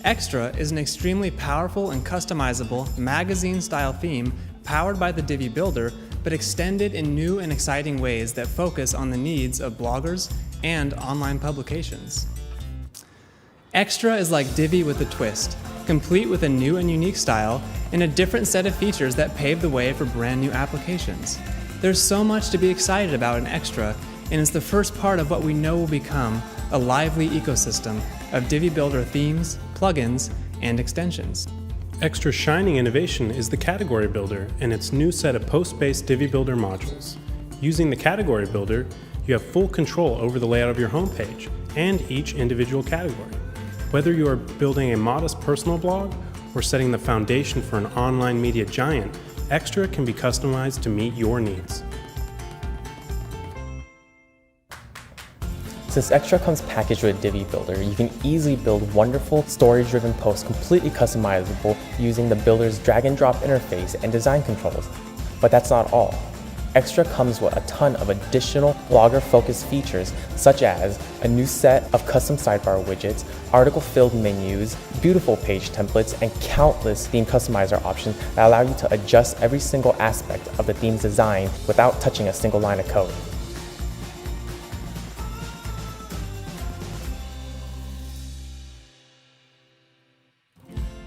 Extra is an extremely powerful and customizable magazine-style theme powered by the Divi Builder, but extended in new and exciting ways that focus on the needs of bloggers and online publications. Extra is like Divi with a twist, complete with a new and unique style and a different set of features that pave the way for brand new applications. There's so much to be excited about in Extra, and it's the first part of what we know will become a lively ecosystem of Divi Builder themes, plugins, and extensions. Extra shining innovation is the Category Builder and its new set of post-based Divi Builder modules. Using the Category Builder, you have full control over the layout of your homepage and each individual category. Whether you are building a modest personal blog or setting the foundation for an online media giant, Extra can be customized to meet your needs. Since Extra comes packaged with Divi Builder, you can easily build wonderful storage-driven posts completely customizable using the Builder's drag-and-drop interface and design controls. But that's not all. Extra comes with a ton of additional blogger-focused features, such as a new set of custom sidebar widgets, article-filled menus, beautiful page templates, and countless theme customizer options that allow you to adjust every single aspect of the theme's design without touching a single line of code.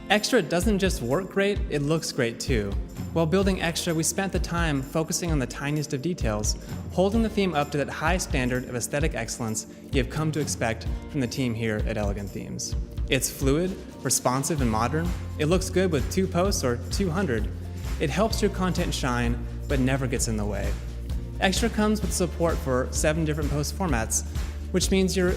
Extra doesn't just work great, it looks great too. While building Extra, we spent the time focusing on the tiniest of details, holding the theme up to that high standard of aesthetic excellence you have come to expect from the team here at Elegantthemes. It's fluid, responsive, and modern. It looks good with 2 posts or 200. It helps your content shine, but never gets in the way. Extra comes with support for 7 different post formats, which means your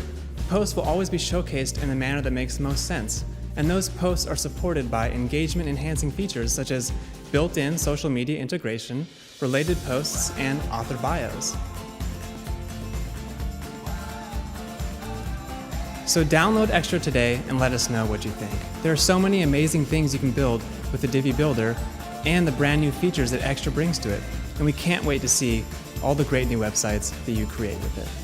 post will always be showcased in the manner that makes most sense. And those posts are supported by engagement-enhancing features such as built-in social media integration, related posts, and author bios. So download Extra today and let us know what you think. There are so many amazing things you can build with the Divi Builder and the brand new features that Extra brings to it, and we can't wait to see all the great new websites that you create with it.